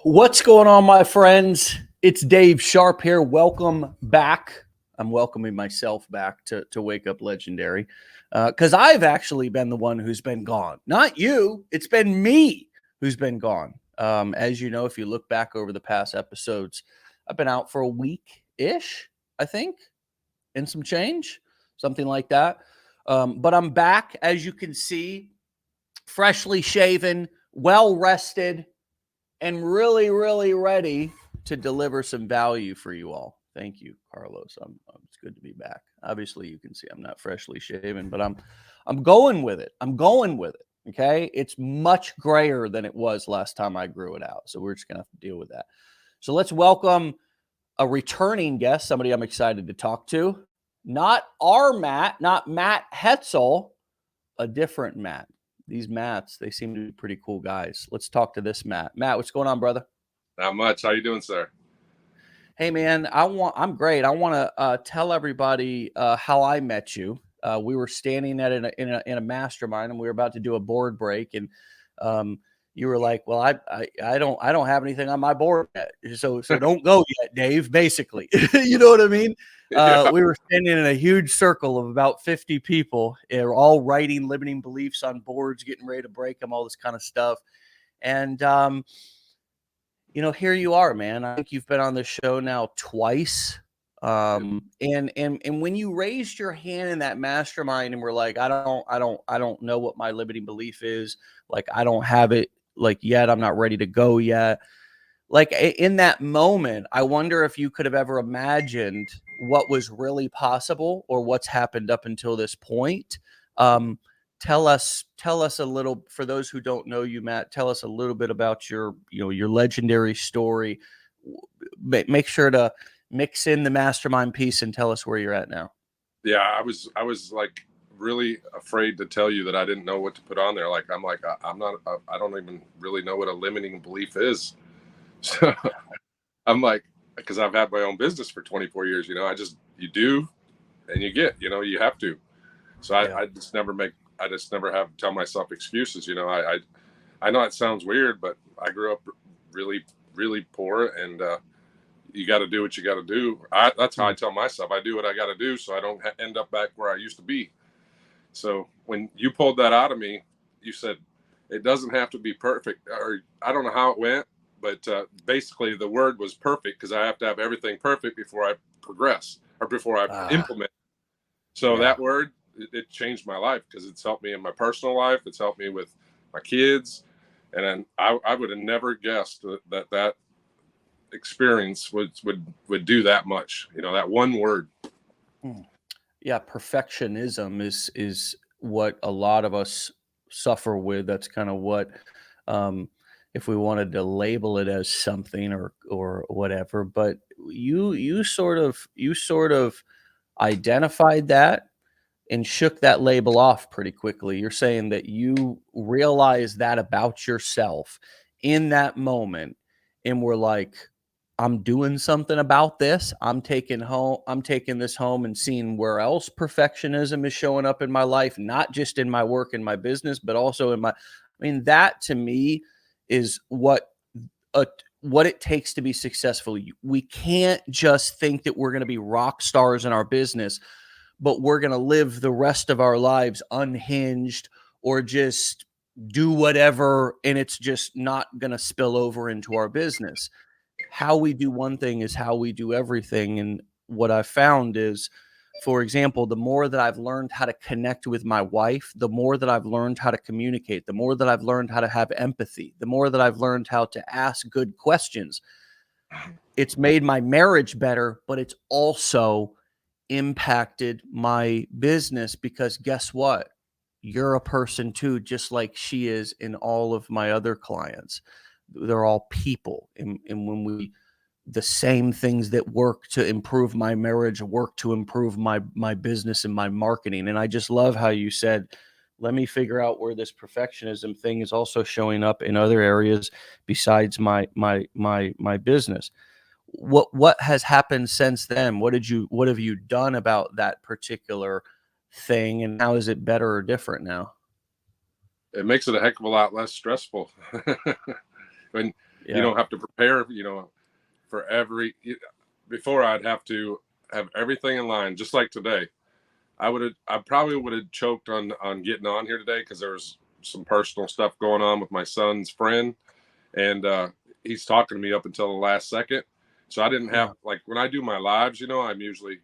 What's going on, my friends? It's Dave Sharpe here. Welcome back. I'm welcoming myself back to Wake Up Legendary because I've actually been the one who's been gone. Not you. It's been me who's been gone. As you know, if you look back over the past episodes, I've been out for a week-ish, I think, and some change, something like that. But I'm back, as you can see, freshly shaven, well-rested, and really, really ready to deliver some value for you all. Thank you, Carlos. It's good to be back. Obviously, you can see I'm not freshly shaven, but I'm going with it. I'm going with it. Okay, it's much grayer than it was last time I grew it out, so we're just gonna have to deal with that. So let's welcome a returning guest, somebody I'm excited to talk to. Not our Matt, not Matt Hetzel, a different Matt. These Matts, they seem to be pretty cool guys. Let's talk to this Matt. Matt, what's going on, brother? Not much. How you doing, sir? Hey, man, I'm great. I want to tell everybody how I met you. We were standing at in a mastermind, and we were about to do a board break, and you were like, "Well, I don't have anything on my board yet, so don't go yet, Dave." Basically, you know what I mean? Yeah. We were standing in a huge circle of about 50 people. They're all writing limiting beliefs on boards, getting ready to break them, all this kind of stuff, and here you are, man. I think you've been on the show now twice. And when you raised your hand in that mastermind and were like, I don't know what my limiting belief is. Like, I don't have it like yet. I'm not ready to go yet. Like in that moment, I wonder if you could have ever imagined what was really possible or what's happened up until this point. Tell us a little, for those who don't know you, Matt, tell us a little bit about your legendary story. Make sure to mix in the mastermind piece and tell us where you're at now. Yeah, I was like really afraid to tell you that I didn't know what to put on there. Like I'm not I don't even really know what a limiting belief is. So I'm like, because I've had my own business for 24 years, you do and you get, you have to. So Yeah. I just never have tell myself excuses. I know it sounds weird, but I grew up really, really poor, and you got to do what you got to do. That's how I tell myself. I do what I got to do so I don't end up back where I used to be. So when you pulled that out of me, you said it doesn't have to be perfect, or I don't know how it went, but basically the word was perfect because I have to have everything perfect before I progress or before I implement. So Yeah. that word, it changed my life because it's helped me in my personal life. It's helped me with my kids. And then I would have never guessed that experience would do that much. That one word. Yeah, perfectionism is what a lot of us suffer with. That's kind of what, if we wanted to label it as something or whatever. But you sort of identified that and shook that label off pretty quickly. You're saying that you realized that about yourself in that moment and were like, I'm doing something about this. I'm taking this home and seeing where else perfectionism is showing up in my life, not just in my work and my business, but also that to me is what it takes to be successful. We can't just think that we're going to be rock stars in our business, but we're going to live the rest of our lives unhinged or just do whatever, and it's just not going to spill over into our business. How we do one thing is how we do everything. And what I found is, for example, the more that I've learned how to connect with my wife, the more that I've learned how to communicate, the more that I've learned how to have empathy, the more that I've learned how to ask good questions, it's made my marriage better, but it's also impacted my business because guess what? You're a person too, just like she is in all of my other clients. They're all people. And when the same things that work to improve my marriage work to improve my business and my marketing. And I just love how you said, let me figure out where this perfectionism thing is also showing up in other areas besides my business. What has happened since then? What have you done about that particular thing, and how is it better or different now? It makes it a heck of a lot less stressful. when You Yeah. don't have to prepare, for before I'd have to have everything in line, just like today. I probably would have choked on getting on here today because there was some personal stuff going on with my son's friend, and he's talking to me up until the last second. So I didn't have, Yeah. like, when I do my lives, I'm usually,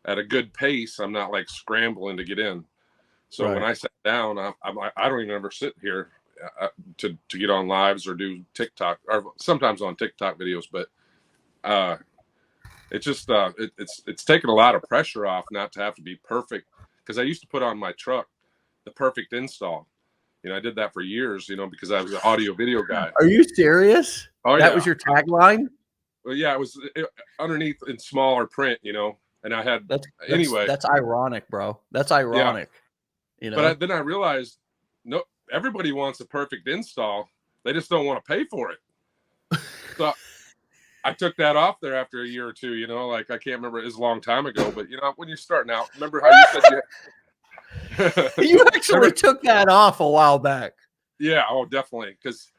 at a good pace. I'm not like scrambling to get in. So when Right. I sat down, I don't even ever sit here to get on lives or do TikTok, or sometimes on TikTok videos, but uh, it's just it's taken a lot of pressure off not to have to be perfect, because I used to put on my truck the perfect install. I did that for years, because I was an audio video guy. Are you serious? Oh That yeah. was your tagline? Well, yeah, it was underneath in smaller print, and I had, anyway. That's ironic, bro. That's Yeah, ironic, you but know? then I realized, no, everybody wants a perfect install. They just don't want to pay for it. So I took that off there after a year or two. Like, I can't remember, it was a long time ago, but when you're starting out, remember how you said you You actually remember? took that off a while back. Yeah, oh, definitely, because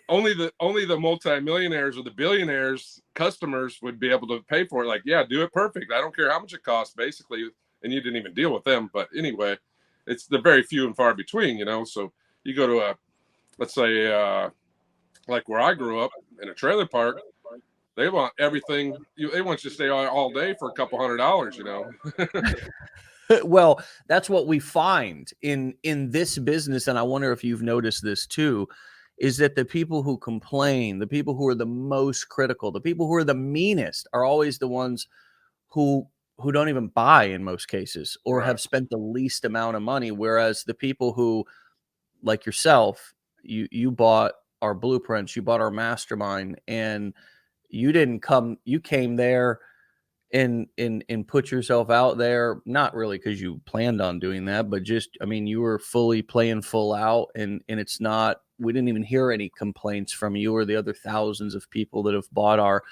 only the multimillionaires or the billionaires customers would be able to pay for it. Like, yeah, do it perfect. I don't care how much it costs, basically. And you didn't even deal with them. But anyway, they're very few and far between. So you go to let's say, like where I grew up in a trailer park, they want everything. They want you to stay all day for a couple $100. Well, that's what we find in this business, and I wonder if you've noticed this too, is that the people who complain, the people who are the most critical, the people who are the meanest are always the ones who don't even buy in most cases, or Right. have spent the least amount of money, whereas the people who, like yourself, you bought our blueprints, you bought our mastermind, and you came there and put yourself out there, not really because you planned on doing that, but just, I mean, you were fully playing full out, and it's not, we didn't even hear any complaints from you or the other thousands of people that have bought our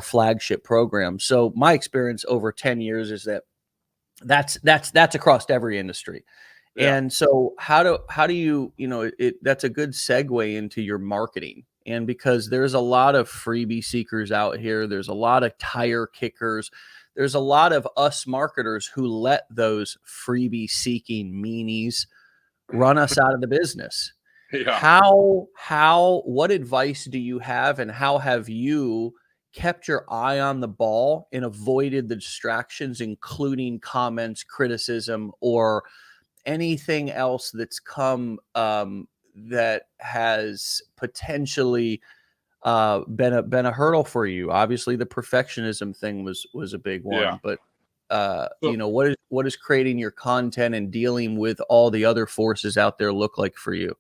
flagship program. So my experience over 10 years is that that's across every industry. Yeah. And so how do you, that's a good segue into your marketing. And because there's a lot of freebie seekers out here, there's a lot of tire kickers, there's a lot of us marketers who let those freebie seeking meanies run us out of the business. Yeah. What advice do you have, and how have you kept your eye on the ball and avoided the distractions, including comments, criticism, or anything else that's come that has potentially been a hurdle for you? Obviously, the perfectionism thing was a big Yeah. one, but So what is creating your content and dealing with all the other forces out there look like for you?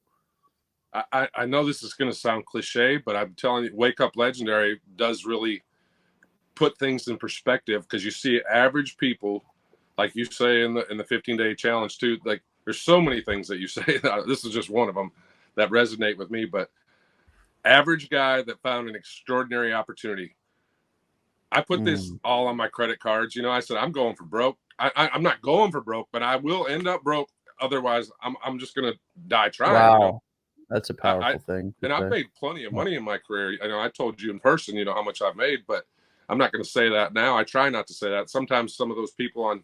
I know this is going to sound cliche, but I'm telling you, Wake Up Legendary does really put things in perspective, because you see average people, like you say in the 15-day challenge too. Like, there's so many things that you say. This is just one of them that resonate with me. But average guy that found an extraordinary opportunity. I put this Mm, all on my credit cards. I said, I'm going for broke. I'm not going for broke, but I will end up broke. Otherwise, I'm just gonna die trying. wow, that's a I powerful thing to and I've say. made plenty of money in my career. I know I told you in person, how much I've made, but I'm not going to say that now. I try not to say that. Sometimes some of those people on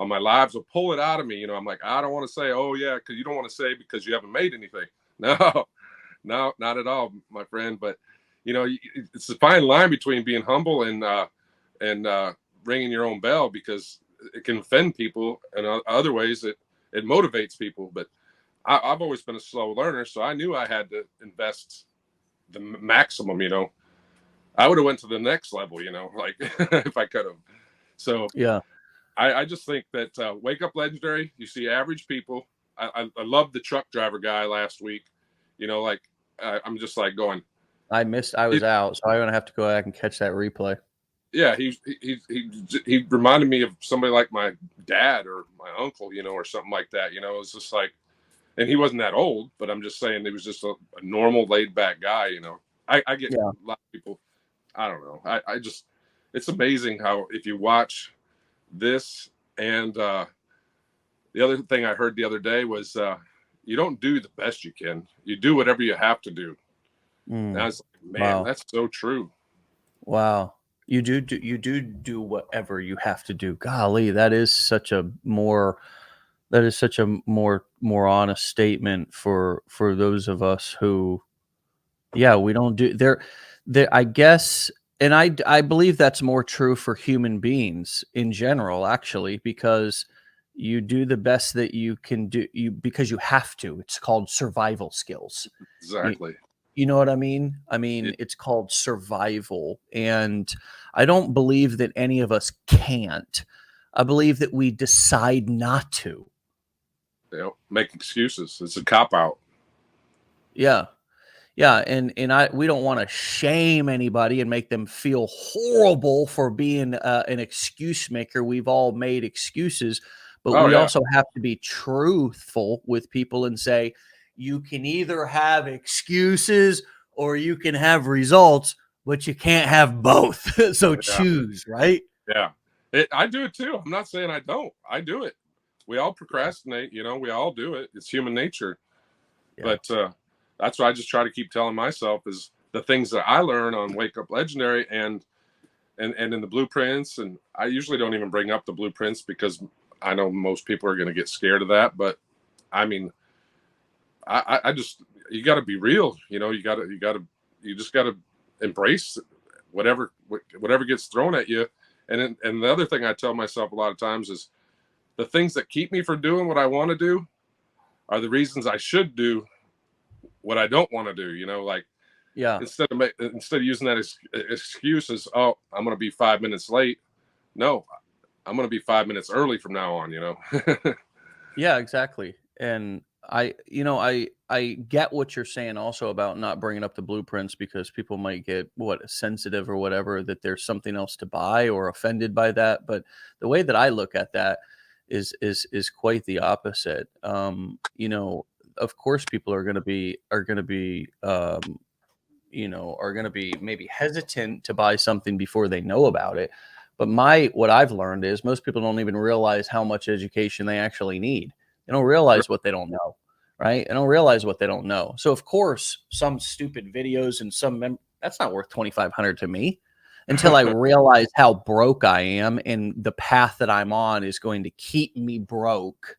my lives will pull it out of me. I'm like, I don't want to say, oh yeah, because you don't want to say because you haven't made anything. No, no, not at all, my friend. But it's a fine line between being humble and ringing your own bell, because it can offend people, and other ways it motivates people. But I've always been a slow learner, so I knew I had to invest the maximum. I would have went to the next level. Like, if I could have. So Yeah. I just think that Wake Up Legendary, you see average people. I love the truck driver guy last week. Like, I'm just like going. I was out, so I'm gonna have to go back and catch that replay. Yeah, he reminded me of somebody like my dad or my uncle, or something like that. It's just like, and he wasn't that old, but I'm just saying he was just a normal, laid back guy. I get Yeah. a lot of people. I don't know. I just, it's amazing how, if you watch this, and the other thing I heard the other day was, you don't do the best you can. You do whatever you have to do. And I Mm. was like, man, Wow. that's so true. Wow. You do whatever you have to do. Golly, that is such a more honest statement for those of us who, yeah, we don't do there I guess, and I believe that's more true for human beings in general, actually, because you do the best that you can do, because you have to. It's called survival skills. You, Exactly. you know what I mean? I Yeah, mean, it's called survival, and I don't believe that any of us can't. I believe that we decide not to. make excuses. It's a cop out. Yeah. Yeah, and we don't wanna shame anybody and make them feel horrible for being, an excuse maker. We've all made excuses, but Oh we yeah, also have to be truthful with people and say, "You can either have excuses or you can have results, but you can't have both. So yeah, choose," right? yeah. I do it too. I'm not saying I don't. I do it. We all procrastinate. We all do it. It's human nature. Yeah. But that's what I just try to keep telling myself is the things that I learn on Wake Up Legendary and in the blueprints. And I usually don't even bring up the blueprints because I know most people are going to get scared of that. But I mean, I just you got to be real. You just got to embrace whatever gets thrown at you. And the other thing I tell myself a lot of times is the things that keep me from doing what I want to do are the reasons I should do what I don't want to do. Like Yeah. instead of using that excuse as, oh, I'm going to be 5 minutes late. No, I'm going to be 5 minutes early from now on. Yeah, exactly. And I get what you're saying also about not bringing up the blueprints because people might get sensitive or whatever, that there's something else to buy or offended by that. But the way that I look at that is quite the opposite. Of course people are going to be maybe hesitant to buy something before they know about it. But what I've learned is most people don't even realize how much education they actually need. They don't realize what they don't know, right? They don't realize what they don't know. So of course, some stupid videos and that's not worth 2,500 to me until I realize how broke I am and the path that I'm on is going to keep me broke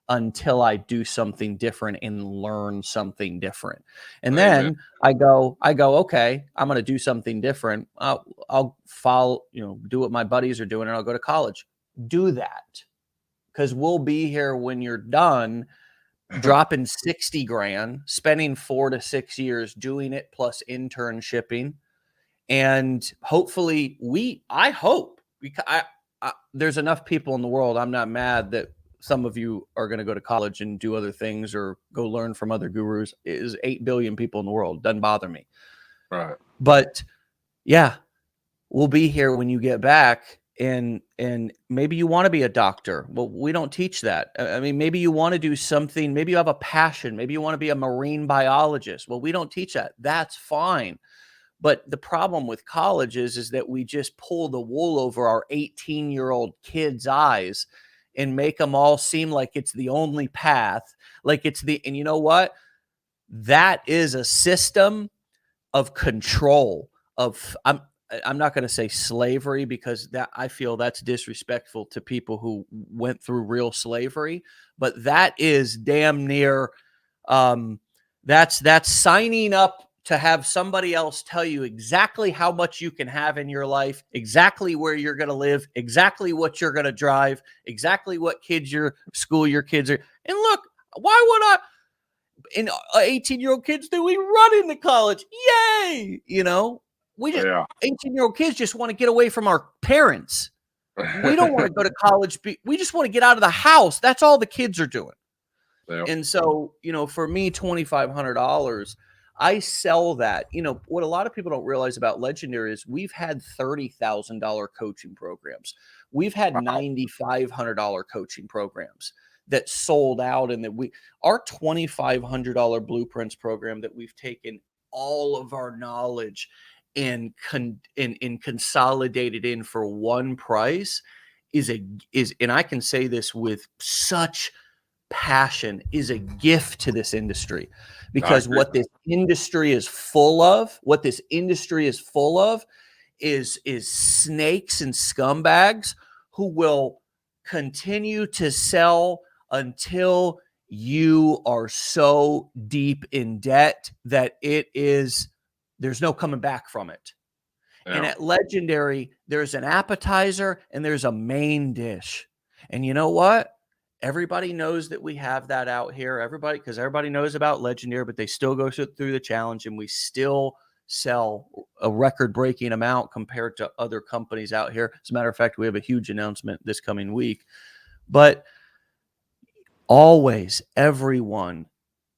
until I do something different and learn something different. And Amen. then I go, okay, I'm going to do something different. I'll follow, do what my buddies are doing and I'll go to college. Do that because we'll be here when you're done dropping 60 grand, spending 4 to 6 years doing it plus internshipping. And hopefully I hope because there's enough people in the world. I'm not mad that some of you are going to go to college and do other things or go learn from other gurus. Is 8 billion people in the world. Doesn't bother me. Right. But yeah, we'll be here when you get back, and maybe you want to be a doctor. Well, we don't teach that. I mean, maybe you want to do something, maybe you have a passion, maybe you want to be a marine biologist. Well, we don't teach that. That's fine. But the problem with college is that we just pull the wool over our 18-year-old kids' eyes and make them all seem like it's the only path. And you know what? That is a system of control of I'm not going to say slavery because that I feel that's disrespectful to people who went through real slavery, but that is damn near um that's signing up to have somebody else tell you exactly how much you can have in your life, exactly where you're going to live, exactly what you're going to drive, exactly what your kids are. And look, why would I and 18-year-old kids do we run into college? Yay! We just Yeah. 18-year-old kids just want to get away from our parents. We don't want to go to college. We just want to get out of the house. That's all the kids are doing. Yeah. And so, for me, $2,500, I sell that. What a lot of people don't realize about Legendary is we've had $30,000 coaching programs. We've had Wow. $9,500 coaching programs that sold out, and our $2,500 blueprints program that we've taken all of our knowledge and consolidated in for one price is and I can say this with such passion is a gift to this industry, I because agree. what this industry is full of, is snakes and scumbags who will continue to sell until you are so deep in debt that there's no coming back from it. And Yeah. at Legendary, there's an appetizer and there's a main dish. And you know what? Everybody knows that we have that out here. Because everybody knows about Legendary, but they still go through the challenge, and we still sell a record-breaking amount compared to other companies out here. As a matter of fact, we have a huge announcement this coming week. But always, everyone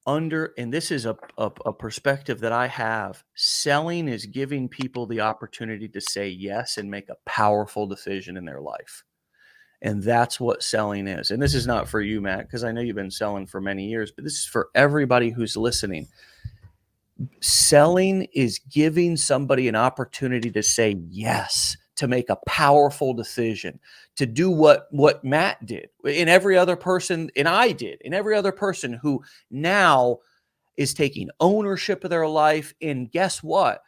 and this is a perspective that I have, selling is giving people the opportunity to say yes and make a powerful decision in their life. And that's what selling is. And this is not for you, Matt, because I know you've been selling for many years, but this is for everybody who's listening. Selling is giving somebody an opportunity to say yes, to make a powerful decision, to do what Matt did, and every other person, and I did, and every other person who now is taking ownership of their life. And guess what?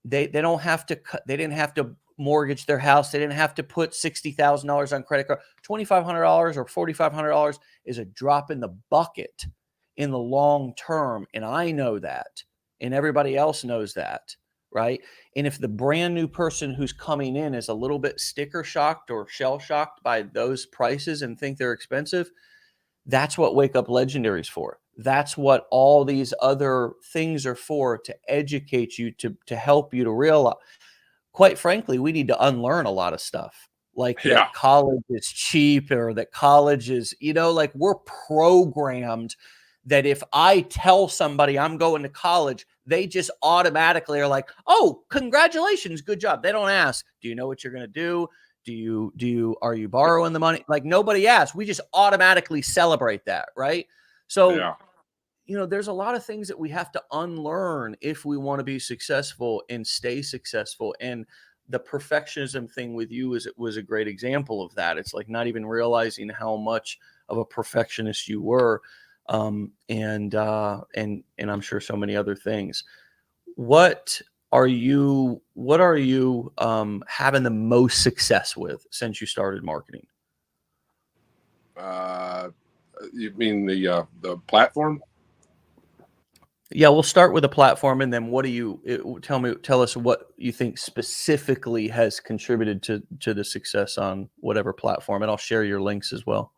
They don't have to they didn't have to mortgage their house. They didn't have to put $60,000 on credit card. $2,500 or $4,500 is a drop in the bucket in the long term. And I know that. And everybody else knows that. Right. And if the brand new person who's coming in is a little bit sticker shocked or shell shocked by those prices and think they're expensive, that's what Wake Up Legendary is for. That's what all these other things are for, to educate you, to help you to realize. Quite frankly, we need to unlearn a lot of stuff, like Yeah. that college is cheap, or that college is, like we're programmed that if I tell somebody I'm going to college, they just automatically are like, oh, congratulations, good job. They don't ask, do you know what you're going to do? Are you borrowing the money? Like, nobody asks. We just automatically celebrate that. Right. So, Yeah. there's a lot of things that we have to unlearn if we want to be successful and stay successful. And the perfectionism thing with you was a great example of that. It's like not even realizing how much of a perfectionist you were. And I'm sure so many other things. What are you having the most success with since you started marketing? You mean the platform? Yeah, we'll start with a platform, and then what do tell us what you think specifically has contributed to the success on whatever platform, and I'll share your links as well.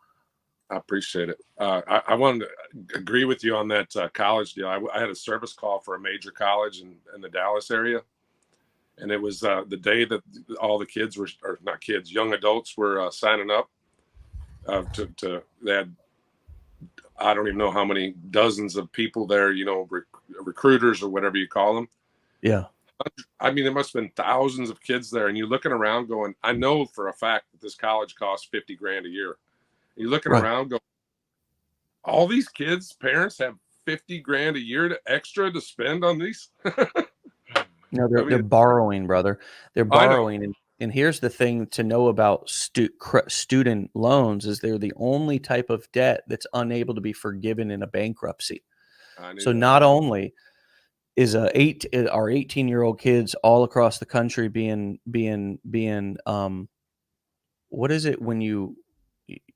I appreciate it. I wanted to agree with you on that college deal. I had a service call for a major college in the Dallas area, and it was the day that all the kids were, or not kids, young adults were signing up they had, I don't even know how many dozens of people there, recruiters or whatever you call them. Yeah. I mean, there must have been thousands of kids there, and you're looking around going, I know for a fact that this college costs $50,000 a year. You're looking Right. around going, all these kids' parents have $50,000 a year extra to spend on these. No, they're borrowing, brother. They're I know. borrowing, and here's the thing to know about student loans is they're the only type of debt that's unable to be forgiven in a bankruptcy. I knew So that. not only is our 18-year-old kids all across the country being what is it when you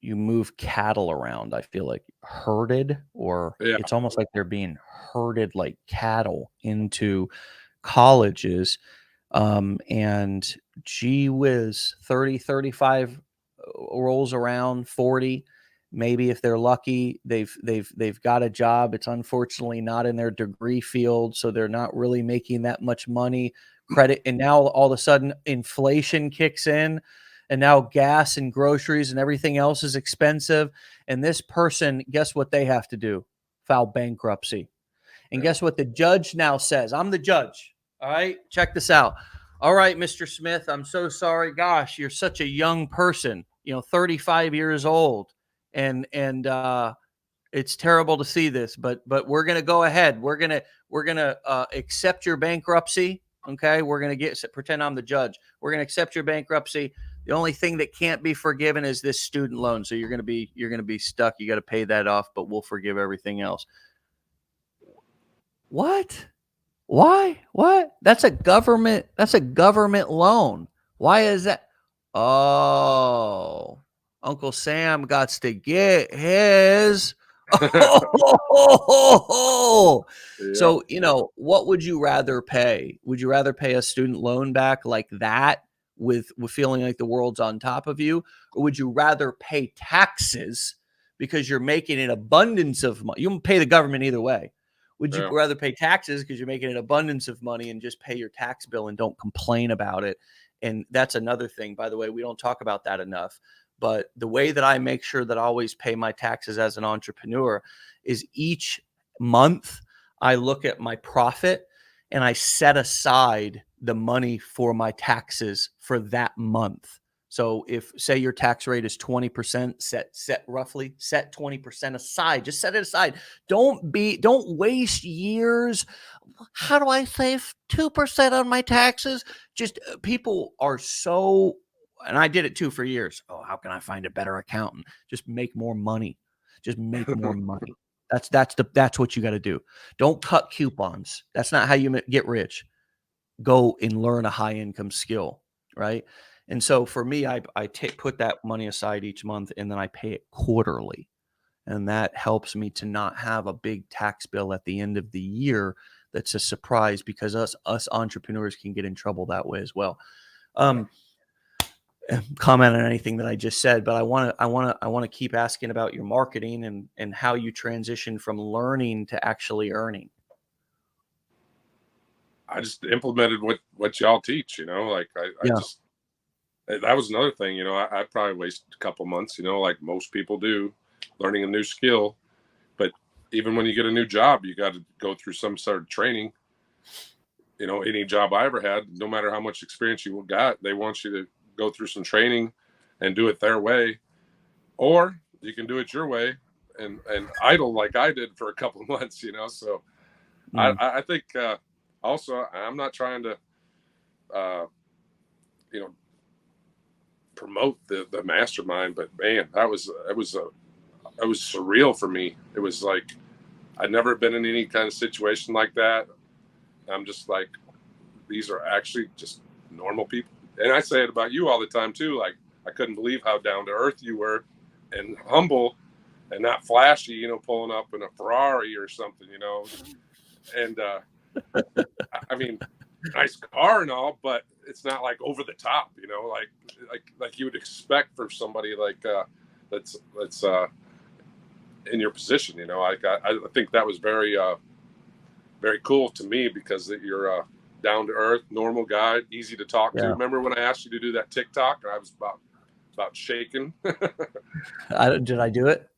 move cattle around? I feel like herded, or Yeah, it's almost like they're being herded like cattle into colleges. And gee whiz, 30, 35 rolls around, 40. Maybe if they're lucky, they've got a job. It's unfortunately not in their degree field, so they're not really making that much money. Credit, and now all of a sudden inflation kicks in, and now gas and groceries and everything else is expensive. And this person, guess what they have to do? File bankruptcy. And yeah. guess what the judge now says? I'm the judge. All right, check this out. All right, Mr. Smith, I'm so sorry. Gosh, you're such a young person, 35 years old. And it's terrible to see this, but we're going to go ahead. We're going to accept your bankruptcy. Okay. We're going to pretend I'm the judge. We're going to accept your bankruptcy. The only thing that can't be forgiven is this student loan. So you're gonna be stuck. You got to pay that off, but we'll forgive everything else. What? Why? What? That's a government loan. Why is that? Oh, Uncle Sam got to get his. Oh, Yep. so what would you rather pay? Would you rather pay a student loan back like that with feeling like the world's on top of you, or would you rather pay taxes because you're making an abundance of money? You can pay the government either way. Would you Yeah. rather pay taxes because you're making an abundance of money and just pay your tax bill and don't complain about it? And that's another thing, by the way, we don't talk about that enough. But the way that I make sure that I always pay my taxes as an entrepreneur is each month I look at my profit and I set aside the money for my taxes for that month. So if say your tax rate is 20%, set 20% aside. Just set it aside. Don't waste years. How do I save 2% on my taxes? Just people are so, and I did it too for years. Oh, how can I find a better accountant? Just make more money. Just make more money. That's what you got to do. Don't cut coupons. That's not how you get rich. Go and learn a high income skill, right? And so for me, put that money aside each month and then I pay it quarterly. And that helps me to not have a big tax bill at the end of the year that's a surprise, because us entrepreneurs can get in trouble that way as well. Yeah. Comment on anything that I just said, but I want to keep asking about your marketing and how you transition from learning to actually earning. I just implemented what y'all teach. Like I Yeah. just that was another thing. I probably wasted a couple months. Like most people do, learning a new skill. But even when you get a new job, you got to go through some sort of training. Any job I ever had, no matter how much experience you got, they want you to go through some training and do it their way, or you can do it your way and idle like I did for a couple of months. So Mm. I think also I'm not trying to uh, you know promote the mastermind, but man, it was surreal for me. It was like I'd never been in any kind of situation like that. I'm just like, these are actually just normal people. And I say it about you all the time too. Like, I couldn't believe how down to earth you were and humble and not flashy, pulling up in a Ferrari or something, And I mean, nice car and all, but it's not like over the top, like you would expect for somebody like that's in your position. Like I think that was very cool to me, because you're a down to earth, normal guy, easy to talk to. Yeah. Remember when I asked you to do that TikTok? I was about shaking. Did I do it?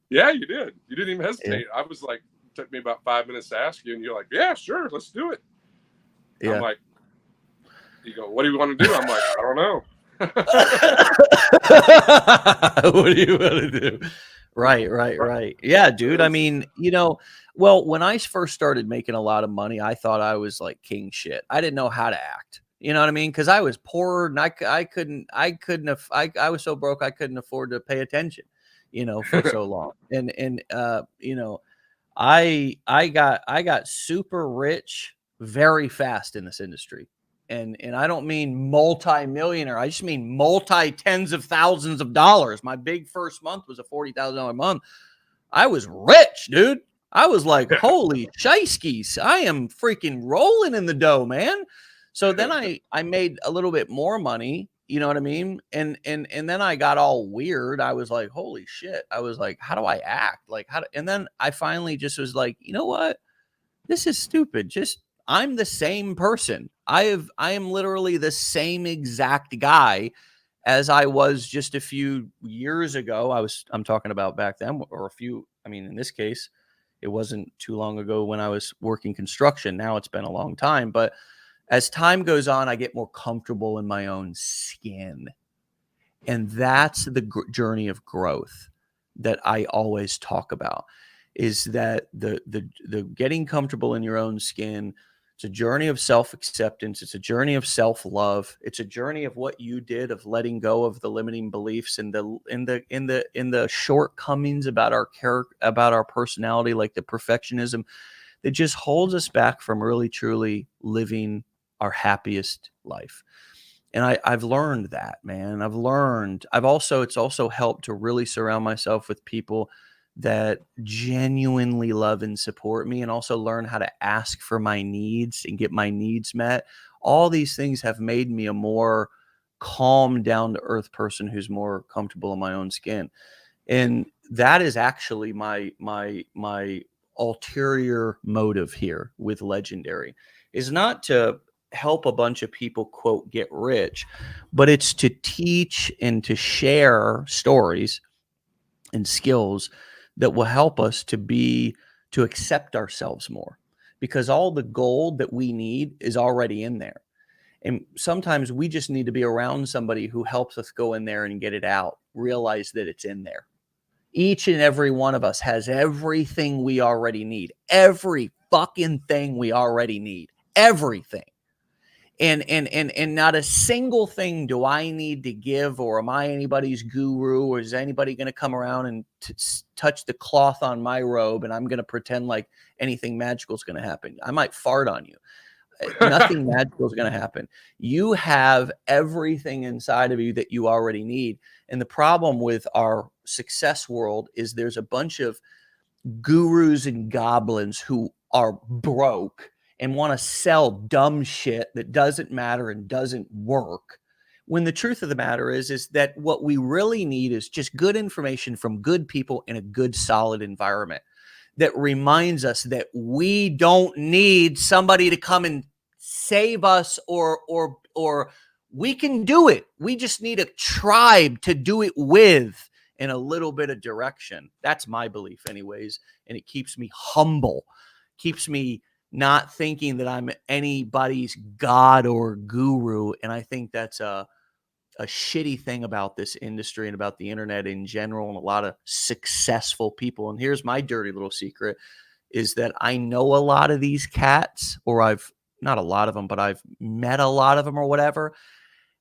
Yeah, you did. You didn't even Yeah. hesitate. I was like, took me about 5 minutes to ask you, and you're like, yeah, sure, let's do it. I'm Yeah. like, you go, what do you want to do? I'm like, I don't know. What do you want to do? Right. Yeah, dude. I mean, well, when I first started making a lot of money, I thought I was like king shit. I didn't know how to act. You know what I mean? Because I was poor and I was so broke I couldn't afford to pay attention, for so long. And I got super rich very fast in this industry. And I don't mean multi-millionaire. I just mean multi tens of thousands of dollars. My big first month was a $40,000 month. I was rich, dude. I was like, holy shnikes, I am freaking rolling in the dough, man. So then I made a little bit more money, you know what I mean? And then I got all weird. I was like, holy shit. I was like, how do I act? Like and then I finally just was like, you know what? This is stupid. Just I'm the same person. I am literally the same exact guy as I was just a few years ago. I'm talking about back then, or I mean, in this case, it wasn't too long ago when I was working construction. Now it's been a long time, but as time goes on, I get more comfortable in my own skin. And that's the journey of growth that I always talk about, is that the getting comfortable in your own skin It's a journey of self-acceptance. It's a journey of self-love. It's a journey of what you did, of letting go of the limiting beliefs and the shortcomings about our character, about our personality, like the perfectionism that just holds us back from really truly living our happiest life. And I've learned that, man. It's also helped to really surround myself with people that genuinely love and support me, and also learn how to ask for my needs and get my needs met. All these things have made me a more calm, down to earth person who's more comfortable in my own skin. And that is actually my ulterior motive here with Legendary, is not to help a bunch of people quote get rich, but it's to teach and to share stories and skills that will help us to accept ourselves more, because all the gold that we need is already in there. And sometimes we just need to be around somebody who helps us go in there and get it out, realize that it's in there. Each and every one of us has everything we already need. Every fucking thing we already need. Everything. And not a single thing do I need to give, or am I anybody's guru, or is anybody going to come around and touch the cloth on my robe and I'm going to pretend like anything magical is going to happen? I might fart on you. Nothing magical is going to happen. You have everything inside of you that you already need. And the problem with our success world is there's a bunch of gurus and goblins who are broke and want to sell dumb shit that doesn't matter and doesn't work. When the truth of the matter is that what we really need is just good information from good people in a good, solid environment that reminds us that we don't need somebody to come and save us, or we can do it. We just need a tribe to do it with, and a little bit of direction. That's my belief anyways. And it keeps me humble, keeps me not thinking that I'm anybody's god or guru. And I think that's a shitty thing about this industry and about the internet in general, and a lot of successful people. And here's my dirty little secret, is that I know a lot of these cats, or I've not a lot of them, but I've met a lot of them or whatever.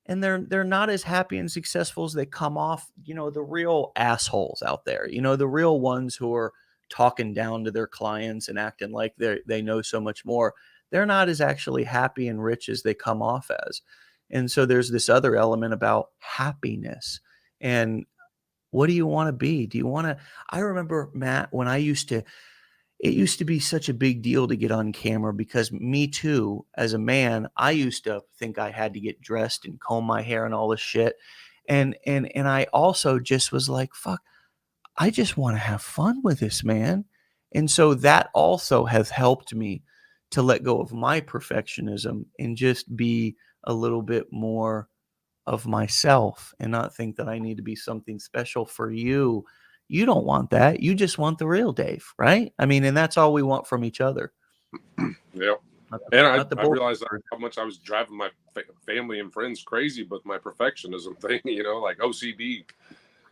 And they're not as happy and successful as they come off. The real assholes out there, the real ones who are talking down to their clients and acting like they know so much more. They're not as actually happy and rich as they come off as. And so there's this other element about happiness. And what do you want to be? I remember, Matt, when it used to be such a big deal to get on camera, because me too, as a man, I used to think I had to get dressed and comb my hair and all this shit. And I also just was like, fuck, I just want to have fun with this, man. And so that also has helped me to let go of my perfectionism and just be a little bit more of myself, and not think that I need to be something special for you. You don't want that. You just want the real Dave, right? I mean, and that's all we want from each other. Yeah. Not And not the I realized bullshit. how much I was driving my family and friends crazy with my perfectionism thing, like OCD.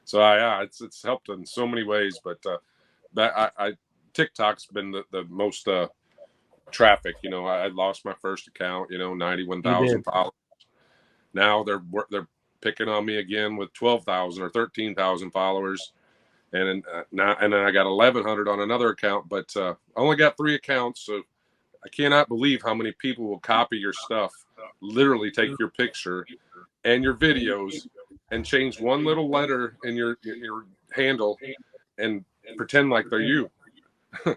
So yeah, it's helped in so many ways. But TikTok's been the most traffic. I lost my first account. You did. 91,000 followers. Now they're picking on me again with 12,000 or 13,000 followers, and then I got 1,100 on another account. But I only got 3 accounts, so I cannot believe how many people will copy your stuff, literally take your picture and your videos and change one little letter in your handle and pretend like they're you. I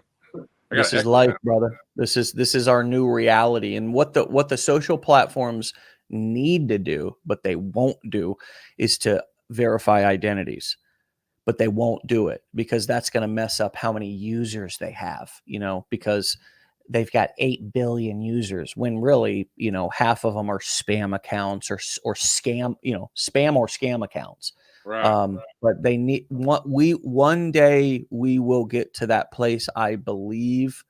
got This a is heck of a life, time. brother. This is our new reality. And what the social platforms need to do, but they won't do, is to verify identities. But they won't do it because that's going to mess up how many users they have, because they've got 8 billion users, when really, half of them are spam accounts, or scam, spam or scam accounts. Right. But they need one day we will get to that place, I believe,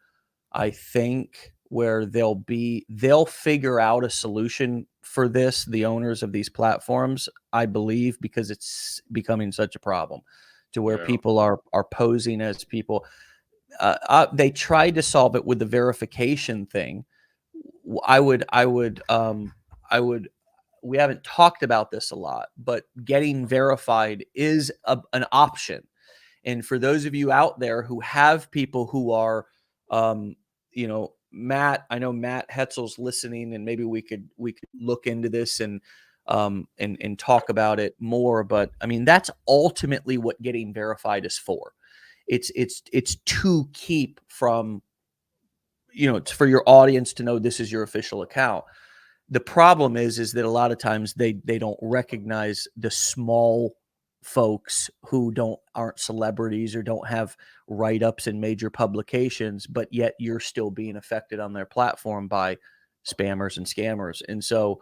I think, where they'll figure out a solution for this, the owners of these platforms, I believe, because it's becoming such a problem, to where Yeah. people are posing as people. They tried to solve it with the verification thing, I would, we haven't talked about this a lot, but getting verified is an option. And for those of you out there who have people who are, um, Matt, I know Matt Hetzel's listening, and maybe we could look into this and talk about it more. But I mean, that's ultimately what getting verified is for. It's to keep from, it's for your audience to know this is your official account. The problem is that a lot of times they don't recognize the small folks who aren't celebrities or don't have write-ups in major publications, but yet you're still being affected on their platform by spammers and scammers. And so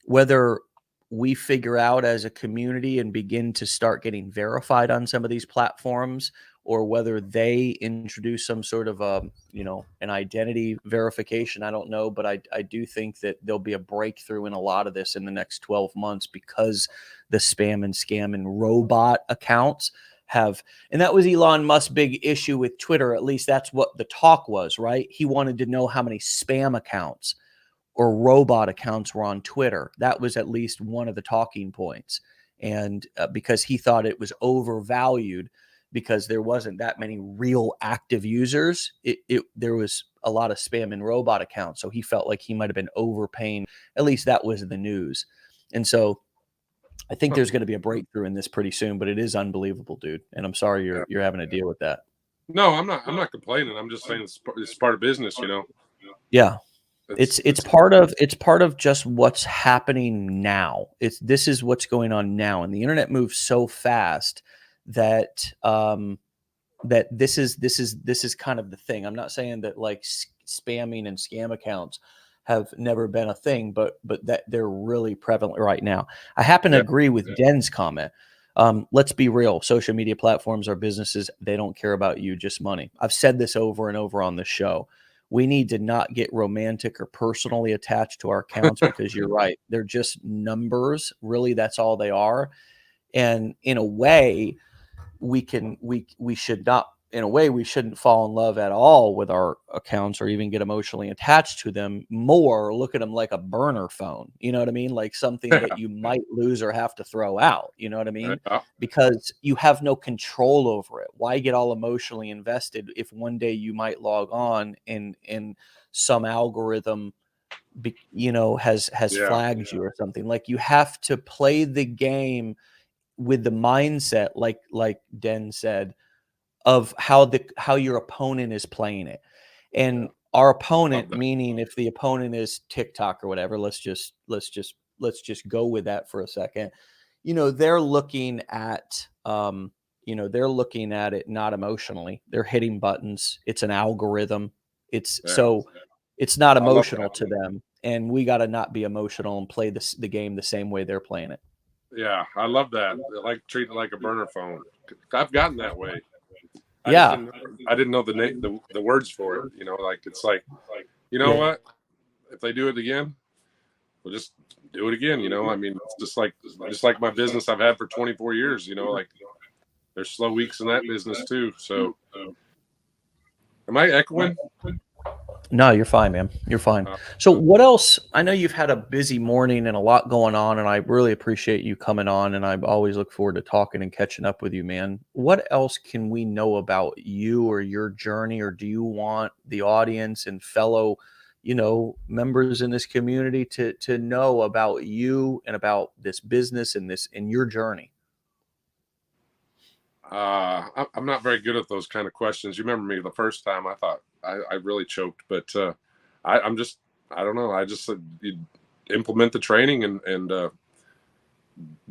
whether we figure out as a community and begin to start getting verified on some of these platforms, or whether they introduce some sort of an identity verification, I don't know, but I do think that there'll be a breakthrough in a lot of this in the next 12 months, because the spam and scam and robot accounts have, and that was Elon Musk's big issue with Twitter. At least that's what the talk was, right? He wanted to know how many spam accounts or robot accounts were on Twitter. That was at least one of the talking points. And because he thought it was overvalued, because there wasn't that many real active users, there was a lot of spam and robot accounts. So he felt like he might have been overpaying. At least that was the news. And so I think there's going to be a breakthrough in this pretty soon, but it is unbelievable, dude. And I'm sorry you're having to deal with that. No, I'm not complaining. I'm just saying it's part of business, you know. Yeah. It's part of just what's happening now. This is what's going on now, and the internet moves so fast that that this is kind of the thing. I'm not saying that like spamming and scam accounts have never been a thing, but that they're really prevalent right now. I happen to agree with Den's comment. Let's be real. Social media platforms are businesses. They don't care about you, just money. I've said this over and over on the show. We need to not get romantic or personally attached to our accounts, because you're right. They're just numbers. Really, that's all they are. And in a way, we should not, in a way, we shouldn't fall in love at all with our accounts or even get emotionally attached to them. More look at them like a burner phone, you know what I mean? Like something that you might lose or have to throw out, you know what I mean? Because you have no control over it. Why get all emotionally invested if one day you might log on and some algorithm has flagged you or something? Like, you have to play the game with the mindset, like Den said, of how your opponent is playing it. And our opponent, meaning if the opponent is TikTok or whatever, let's just go with that for a second. They're looking at they're looking at it not emotionally. They're hitting buttons. It's an algorithm. It's not emotional to them. And we got to not be emotional and play the game the same way they're playing it. Yeah, I love that. Like, treat it like a burner phone. I've gotten that way. I didn't know the words for it. Like, it's like, what? If they do it again, we'll just do it again. I mean, it's just like my business I've had for 24 years. Like, there's slow weeks in that business too. So, am I echoing? No, you're fine, man. You're fine. So what else? I know you've had a busy morning and a lot going on, and I really appreciate you coming on, and I always look forward to talking and catching up with you, man. What else can we know about you or your journey, or do you want the audience and fellow, members in this community to know about you and about this business and your journey? I'm not very good at those kind of questions. You remember me the first time? I thought I really choked, but I'm just, I don't know. I just you implement the training and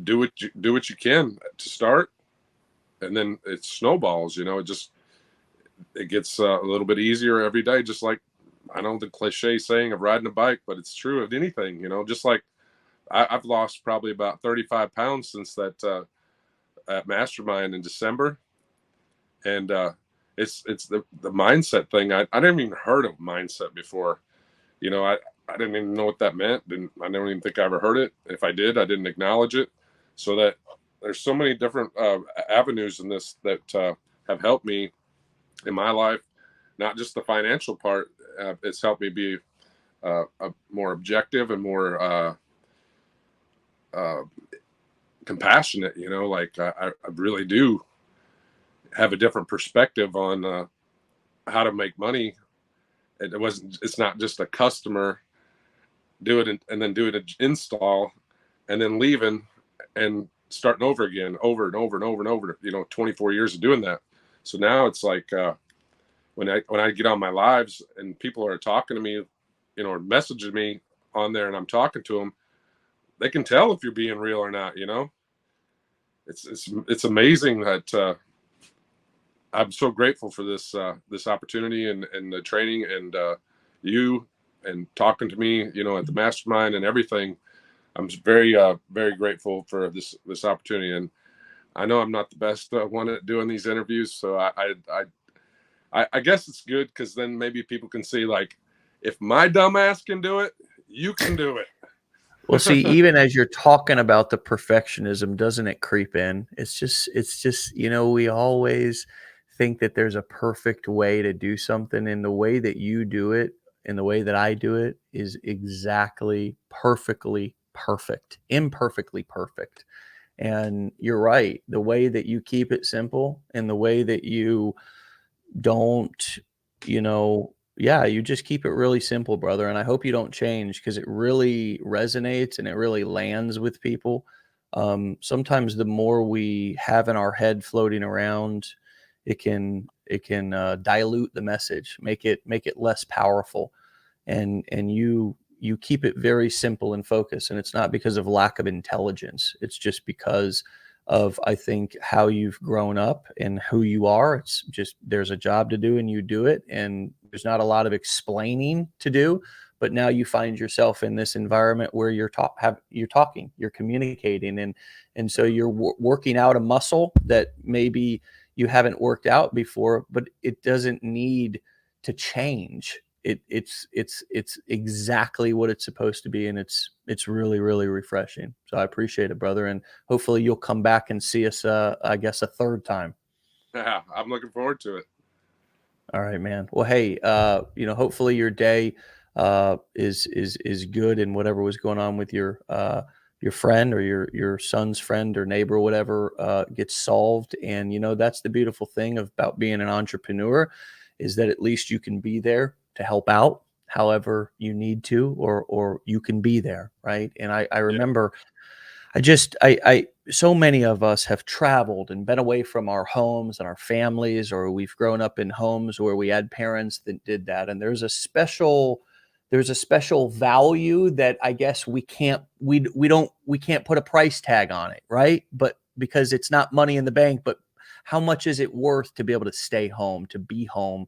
do what you can to start, and then it snowballs. It gets a little bit easier every day. Just like, I know the cliche saying of riding a bike, but it's true of anything. Just like I've lost probably about 35 pounds since that at mastermind in December. And it's the mindset thing. I didn't even heard of mindset before. I didn't even know what that meant. I don't even think I ever heard it. If I did, I didn't acknowledge it. So that there's so many different avenues in this that have helped me in my life. Not just the financial part. It's helped me be more objective and more uh, compassionate. You know, like I really do have a different perspective on how to make money. It's not just a customer do it and then do an install and then leaving and starting over again, over and over and over and over. 24 years of doing that. So now it's like when I get on my lives and people are talking to me, or messaging me on there, and I'm talking to them, they can tell if you're being real or not. It's amazing that I'm so grateful for this opportunity and the training and you and talking to me, at the mastermind and everything. I'm very very grateful for this opportunity, and I know I'm not the best one at doing these interviews, so I guess it's good because then maybe people can see, like, if my dumbass can do it, you can do it. Well, see, even as you're talking about the perfectionism, doesn't it creep in? It's just, we always think that there's a perfect way to do something, and the way that you do it and the way that I do it is exactly perfectly perfect, imperfectly perfect. And you're right. The way that you keep it simple and the way that you don't, you just keep it really simple, brother. And I hope you don't change, because it really resonates and it really lands with people. Sometimes the more we have in our head floating around, it can dilute the message, make it less powerful. And you keep it very simple and focused. And it's not because of lack of intelligence. It's just because of, I think, how you've grown up and who you are. It's just, there's a job to do and you do it. And there's not a lot of explaining to do. But now you find yourself in this environment where you're talking, you're communicating, and so you're working out a muscle that maybe you haven't worked out before, but it doesn't need to change. It's exactly what it's supposed to be, and it's really, really refreshing. So I appreciate it, brother, and hopefully you'll come back and see us, I guess, a third time. Yeah, I'm looking forward to it. All right, man. Well, hey, hopefully your day is good, and whatever was going on with your friend or your son's friend or neighbor or whatever gets solved. And that's the beautiful thing about being an entrepreneur, is that at least you can be there to help out however you need to, or you can be there, right? And I remember, so many of us have traveled and been away from our homes and our families, or we've grown up in homes where we had parents that did that. And there's a special value that I guess we can't put a price tag on it, right? But because it's not money in the bank, but how much is it worth to be able to stay home, to be home,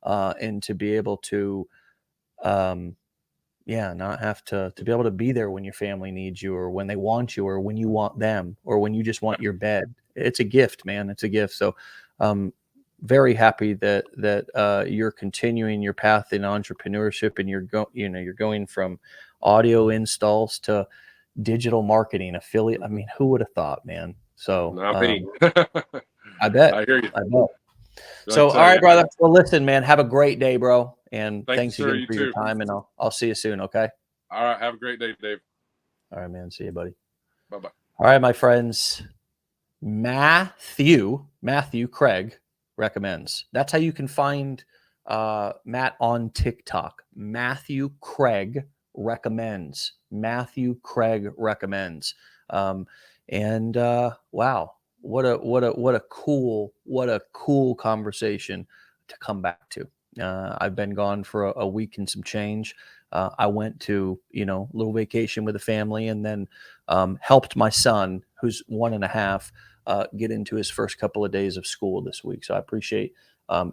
and to be able to, not have to be able to be there when your family needs you, or when they want you, or when you want them, or when you just want your bed. It's a gift, man. It's a gift. So, very happy that you're continuing your path in entrepreneurship, and you're going from audio installs to digital marketing affiliate. I mean, who would have thought, man? So, Not me. I bet. I hear you. I bet. So, But, all right, yeah, brother. Well, listen, man, have a great day, bro. And thank you, thanks sir. again You for your too. time. And I'll see you soon. Okay. All right. Have a great day, Dave. All right, man. See you, buddy. Bye-bye. All right, my friends. Matthew Craig recommends. That's how you can find Matt on TikTok. Matthew Craig recommends. Matthew Craig recommends. And wow, what a cool conversation to come back to. I've been gone for a week and some change. I went to a little vacation with the family, and then helped my son, who's 1.5, get into his first couple of days of school this week. So I appreciate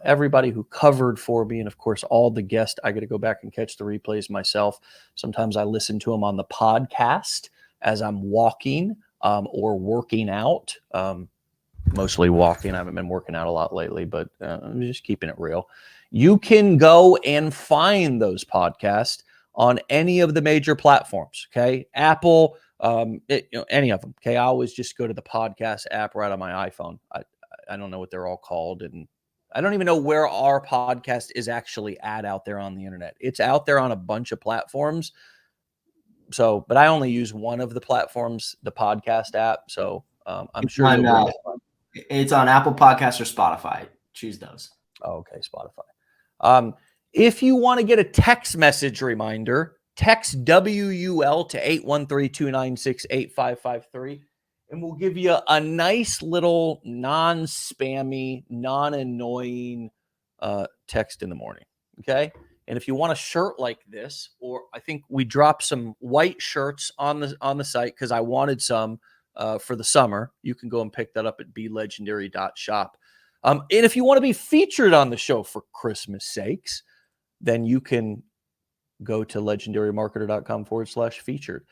everybody who covered for me, and of course all the guests. I got to go back and catch the replays myself. Sometimes I listen to them on the podcast as I'm walking or working out. Mostly walking. I haven't been working out a lot lately, but I'm just keeping it real. You can go and find those podcasts on any of the major platforms. Okay, Apple, any of them. Okay, I always just go to the podcast app right on my iPhone. I don't know what they're all called, and I don't even know where our podcast is actually out there on the internet. It's out there on a bunch of platforms. So, but I only use one of the platforms, the podcast app. So I'm sure you'll be able to find. It's on Apple Podcasts or Spotify. Choose those. Oh, okay, Spotify. If you want to get a text message reminder, text WUL to 813-296-8553, and we'll give you a nice little non-spammy, non-annoying text in the morning. Okay. And if you want a shirt like this, or I think we dropped some white shirts on the site because I wanted some for the summer, you can go and pick that up at belegendary.shop. And if you want to be featured on the show for Christmas sakes, then you can go to legendarymarketer.com/featured.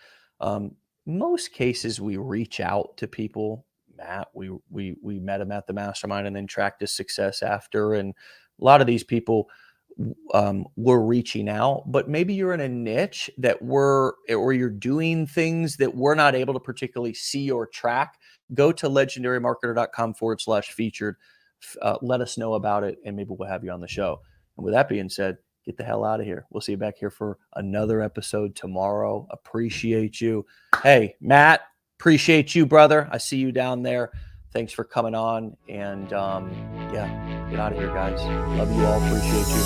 Most cases we reach out to people. Matt, we met him at the mastermind and then tracked his success after. And a lot of these people were reaching out, but maybe you're in a niche or you're doing things that we're not able to particularly see or track. Go to legendarymarketer.com/featured. Let us know about it, and maybe we'll have you on the show. And with that being said, get the hell out of here. We'll see you back here for another episode tomorrow. Appreciate you. Hey, Matt, appreciate you, brother. I see you down there. Thanks for coming on. And yeah, get out of here, guys. Love you all. Appreciate you.